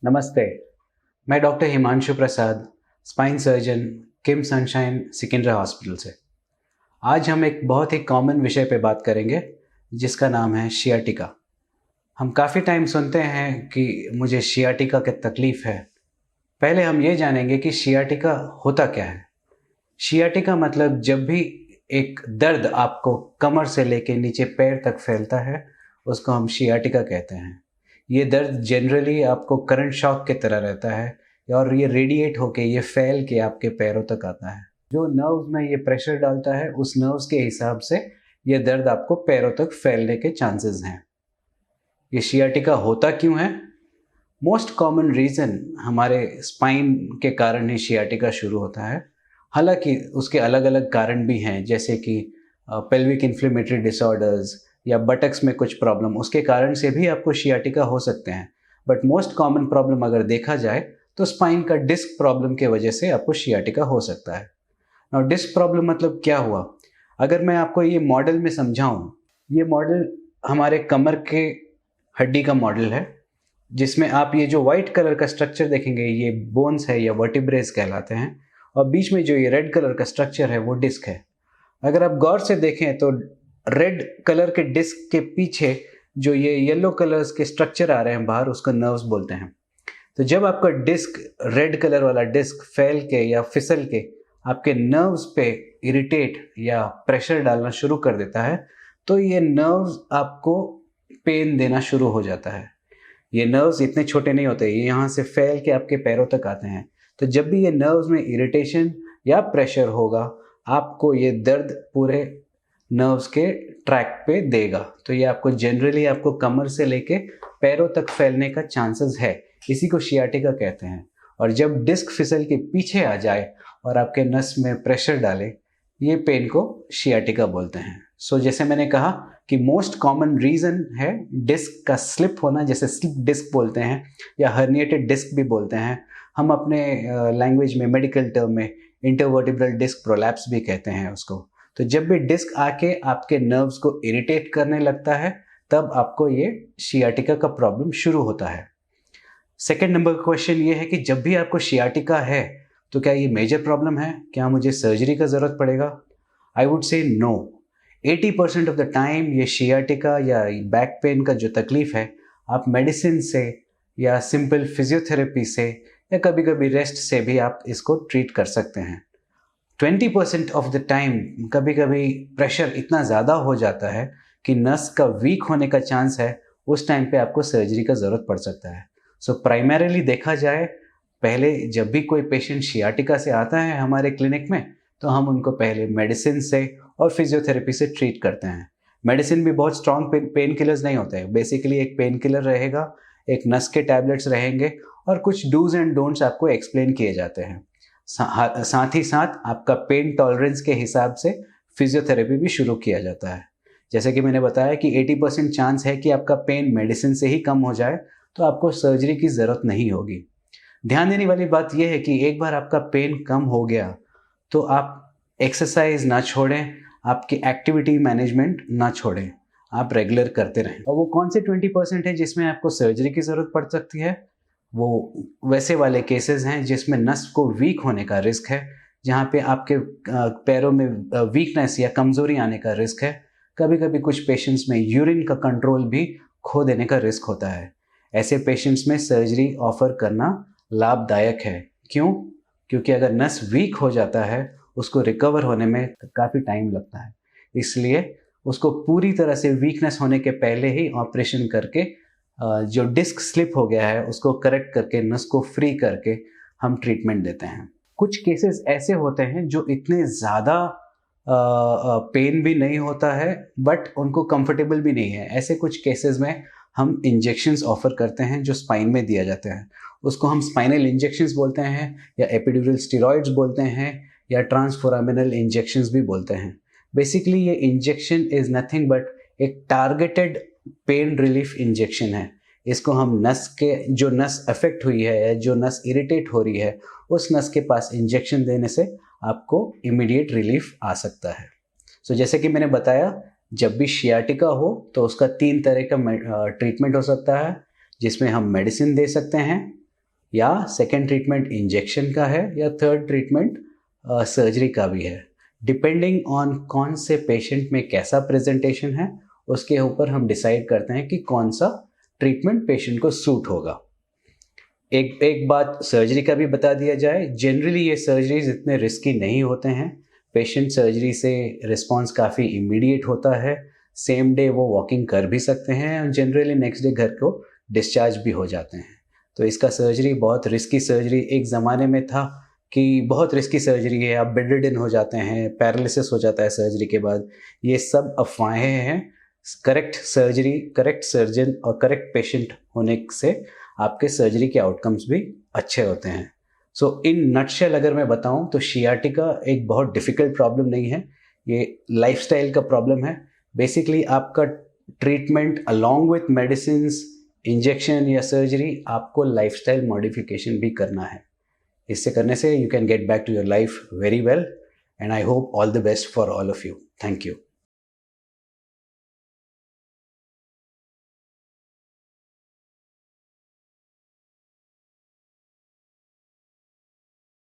नमस्ते। मैं डॉक्टर हिमांशु प्रसाद, spine surgeon, किम sunshine Sikandra hospital से। आज हम एक बहुत ही कॉमन विषय पे बात करेंगे जिसका नाम है शियाटिका। हम काफ़ी टाइम सुनते हैं कि मुझे शियाटिका की तकलीफ़ है। पहले हम ये जानेंगे कि शियाटिका होता क्या है। शियाटिका मतलब जब भी एक दर्द आपको कमर से लेके नीचे पैर तक फैलता है, उसको हम शियाटिका कहते हैं। ये दर्द जनरली आपको करंट शॉक की तरह रहता है और ये रेडिएट होके ये फैल के आपके पैरों तक आता है। जो नर्व्स में ये प्रेशर डालता है उस नर्व्स के हिसाब से ये दर्द आपको पैरों तक फैलने के चांसेस हैं। ये शियाटिका होता क्यों है? मोस्ट कॉमन रीज़न हमारे स्पाइन के कारण ही शियाटिका शुरू होता है। हालांकि उसके अलग अलग कारण भी हैं, जैसे कि पेल्विक इन्फ्लेमेटरी डिसऑर्डर्स या बटक्स में कुछ प्रॉब्लम, उसके कारण से भी आपको शियाटिका हो सकते हैं। बट मोस्ट कॉमन प्रॉब्लम अगर देखा जाए तो स्पाइन का डिस्क प्रॉब्लम के वजह से आपको शियाटिका हो सकता है। और डिस्क प्रॉब्लम मतलब क्या हुआ? अगर मैं आपको ये मॉडल में समझाऊं, ये मॉडल हमारे कमर के हड्डी का मॉडल है, जिसमें आप ये जो वाइट कलर का स्ट्रक्चर देखेंगे ये बोन्स है या वर्टिब्रेस कहलाते हैं, और बीच में जो ये रेड कलर का स्ट्रक्चर है वो डिस्क है। अगर आप गौर से देखें तो रेड कलर के डिस्क के पीछे जो ये येलो कलर्स के स्ट्रक्चर आ रहे हैं बाहर, उसको नर्व्स बोलते हैं। तो जब आपका डिस्क, रेड कलर वाला डिस्क फैल के या फिसल के आपके नर्व्स पे इरिटेट या प्रेशर डालना शुरू कर देता है, तो ये नर्व्स आपको पेन देना शुरू हो जाता है। ये नर्व्स इतने छोटे नहीं होते, ये यहाँ से फैल के आपके पैरों तक आते हैं। तो जब भी ये नर्व्स में इरिटेशन या प्रेशर होगा, आपको ये दर्द पूरे नर्व्स के ट्रैक पे देगा। तो ये आपको जनरली आपको कमर से लेके पैरों तक फैलने का चांसेस है। इसी को शियाटिका कहते हैं। और जब डिस्क फिसल के पीछे आ जाए और आपके नस में प्रेशर डाले, ये पेन को शियाटिका बोलते हैं। सो जैसे मैंने कहा कि मोस्ट कॉमन रीज़न है डिस्क का स्लिप होना, जैसे स्लिप डिस्क बोलते हैं या हर्निएटेड डिस्क भी बोलते हैं। हम अपने लैंग्वेज में, मेडिकल टर्म में इंटरवर्टिब्रल डिस्क प्रोलैप्स भी कहते हैं उसको। तो जब भी डिस्क आके आपके नर्व्स को इरिटेट करने लगता है, तब आपको ये शियाटिका का प्रॉब्लम शुरू होता है। सेकेंड नंबर क्वेश्चन ये है कि जब भी आपको शियाटिका है तो क्या ये मेजर प्रॉब्लम है? क्या मुझे सर्जरी का ज़रूरत पड़ेगा? I would say no. 80% of the time ये शियाटिका या बैक पेन का जो तकलीफ़ है, आप मेडिसिन से या सिंपल फिजियोथेरेपी से या कभी कभी रेस्ट से भी आप इसको ट्रीट कर सकते हैं। 20% ऑफ द टाइम कभी कभी प्रेशर इतना ज़्यादा हो जाता है कि नस का वीक होने का चांस है, उस टाइम पे आपको सर्जरी का ज़रूरत पड़ सकता है। सो प्राइमरीली देखा जाए, पहले जब भी कोई पेशेंट शियाटिका से आता है हमारे क्लिनिक में, तो हम उनको पहले मेडिसिन से और फिजियोथेरेपी से ट्रीट करते हैं। मेडिसिन भी बहुत स्ट्रॉन्ग पेन किलर्स नहीं होते हैं। बेसिकली एक पेन किलर रहेगा, एक नस के टैबलेट्स रहेंगे और कुछ डूज एंड डोंट्स आपको एक्सप्लेन किए जाते हैं। साथ ही साथ आपका पेन टॉलरेंस के हिसाब से फिजियोथेरेपी भी शुरू किया जाता है। जैसे कि मैंने बताया कि 80% चांस है कि आपका पेन मेडिसिन से ही कम हो जाए, तो आपको सर्जरी की ज़रूरत नहीं होगी। ध्यान देने वाली बात यह है कि एक बार आपका पेन कम हो गया तो आप एक्सरसाइज ना छोड़ें, आपकी एक्टिविटी मैनेजमेंट ना छोड़ें, आप रेगुलर करते रहें। और वो कौन से 20% है जिसमें आपको सर्जरी की ज़रूरत पड़ सकती है? वो वैसे वाले केसेस हैं जिसमें नस को वीक होने का रिस्क है, जहाँ पे आपके पैरों में वीकनेस या कमज़ोरी आने का रिस्क है। कभी कभी कुछ पेशेंट्स में यूरिन का कंट्रोल भी खो देने का रिस्क होता है। ऐसे पेशेंट्स में सर्जरी ऑफर करना लाभदायक है। क्यों? क्योंकि अगर नस वीक हो जाता है, उसको रिकवर होने में काफ़ी टाइम लगता है। इसलिए उसको पूरी तरह से वीकनेस होने के पहले ही ऑपरेशन करके जो डिस्क स्लिप हो गया है उसको करेक्ट करके, नस को फ्री करके हम ट्रीटमेंट देते हैं। कुछ केसेस ऐसे होते हैं जो इतने ज़्यादा पेन भी नहीं होता है बट उनको कंफर्टेबल भी नहीं है। ऐसे कुछ केसेस में हम इंजेक्शंस ऑफर करते हैं जो स्पाइन में दिया जाते हैं। उसको हम स्पाइनल इंजेक्शंस बोलते हैं या एपिड्यूरल स्टेरॉइड्स बोलते हैं या ट्रांसफोरामिनल इंजेक्शंस भी बोलते हैं। बेसिकली ये इंजेक्शन इज़ नथिंग बट एक टारगेटेड पेन रिलीफ इंजेक्शन है। इसको हम नस के, जो नस अफेक्ट हुई है या जो नस इरिटेट हो रही है, उस नस के पास इंजेक्शन देने से आपको इमीडिएट रिलीफ आ सकता है। सो जैसे कि मैंने बताया, जब भी शियाटिका हो तो उसका 3 तरह का ट्रीटमेंट हो सकता है, जिसमें हम मेडिसिन दे सकते हैं, या सेकेंड ट्रीटमेंट इंजेक्शन का है या थर्ड ट्रीटमेंट सर्जरी का भी है। डिपेंडिंग ऑन कौन से पेशेंट में कैसा प्रेजेंटेशन है उसके ऊपर हम डिसाइड करते हैं कि कौन सा ट्रीटमेंट पेशेंट को सूट होगा। एक बात सर्जरी का भी बता दिया जाए, जनरली ये सर्जरीज इतने रिस्की नहीं होते हैं। पेशेंट सर्जरी से रिस्पॉन्स काफ़ी इमीडिएट होता है, सेम डे वो वॉकिंग कर भी सकते हैं और जनरली नेक्स्ट डे घर को डिस्चार्ज भी हो जाते हैं। तो इसका सर्जरी बहुत रिस्की सर्जरी एक ज़माने में था कि बहुत रिस्की सर्जरी है, आप बेड रिडन हो जाते हैं, पैरालिसिस हो जाता है सर्जरी के बाद। ये सब अफवाहें हैं। करेक्ट सर्जरी, करेक्ट सर्जन और करेक्ट पेशेंट होने से आपके सर्जरी के आउटकम्स भी अच्छे होते हैं। सो इन नटशेल अगर मैं बताऊं तो शियाटिका एक बहुत डिफ़िकल्ट प्रॉब्लम नहीं है, ये लाइफस्टाइल का प्रॉब्लम है। बेसिकली आपका treatment along with medicines, injection या सर्जरी, आपको लाइफस्टाइल मॉडिफिकेशन भी करना है। इससे करने से you can get back to your life very well and I hope all the best for all of you. Thank you.